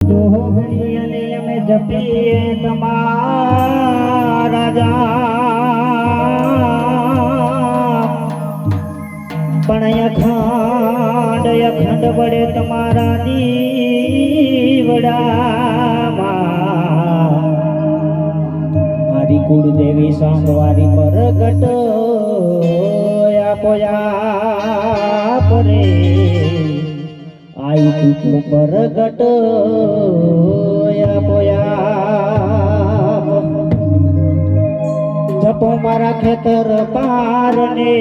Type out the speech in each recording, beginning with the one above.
અને અમે જપીએ તમારા પણ અખંડ વડે તમારા દીવડામાં મારી કુળદેવી સાંગવારી પ્રગટ આપોયા પરે आई तू प्रगट आपोया जपो मारा खेतर पार ने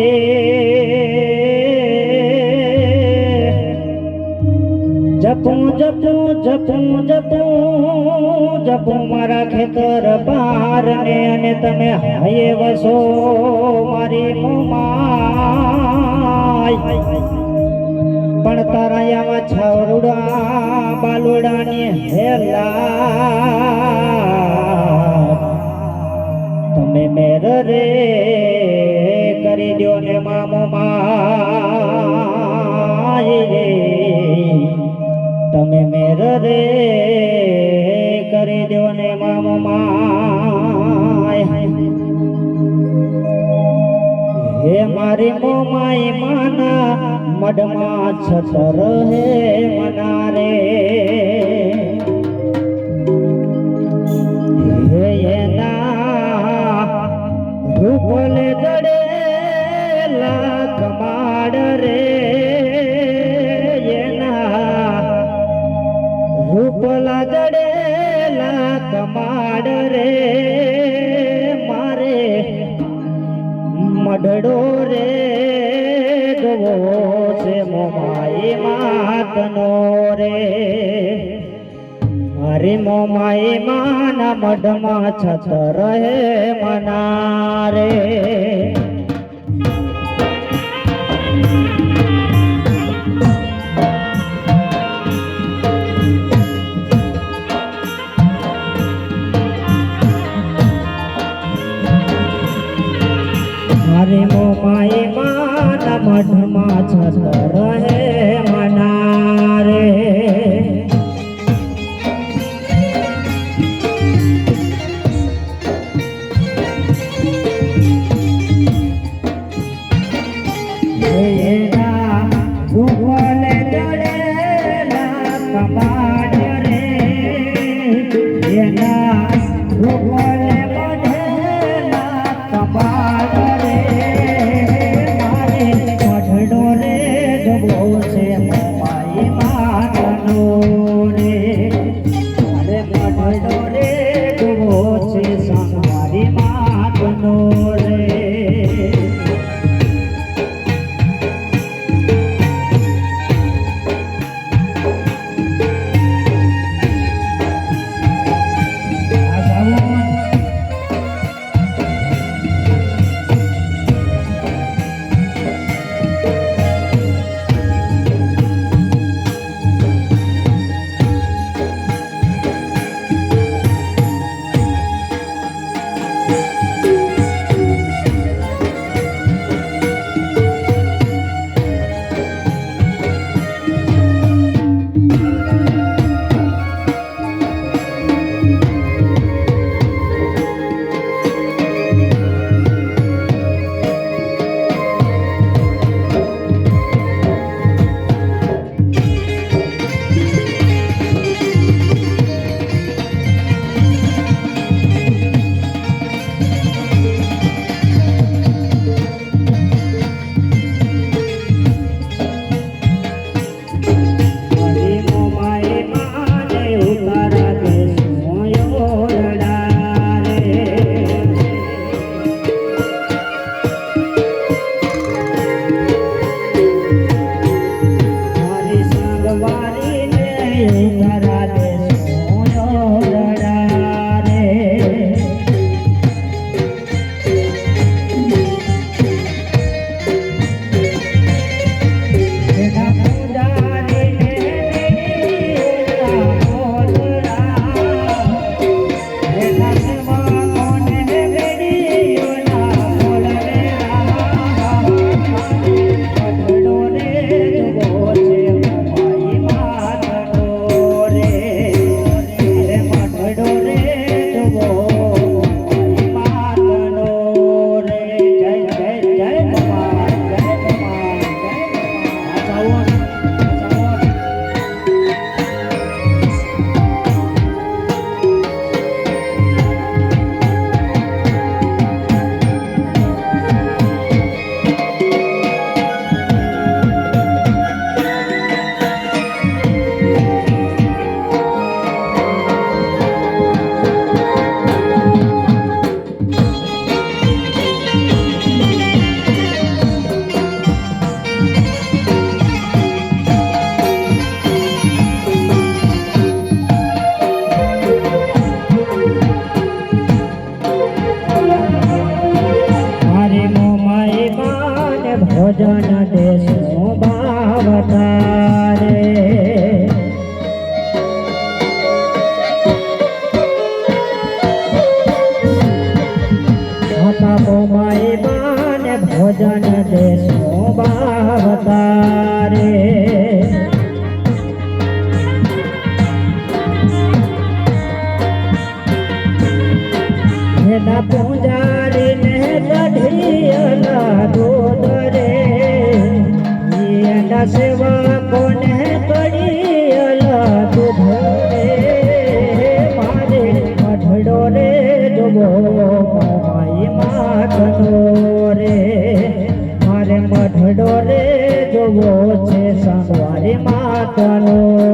जपो जपो जपो जपो जपो मारा खेतर पार ने अने तमे हाये वसो मारी मोमाय पण तारायामा छावरुड़ा बालुड़ा हेला तमे मेर रे करी दो ने मामो माय रे तमे मेर रे करी दो ने मामो माय हे मारी मोमाय माना मडमा छतर है मनारे हे ना रूपले जड़े लाख माड़ रे ये ना रूपला जड़े लाख माड़ रे मारे मडड़ो रे गवो से मोमाई मातनो रे हरि मोमाई माना मडमा छतर है मना रे हरि मोमाई माना मडमा छतर है मना रे એના સેવા કોને કરી અલગ ભરે મારે મઢડો રે જોવો મોમાઈ માતનો રે મારે મઢડો રે જોવો છે સંગવારી માતનો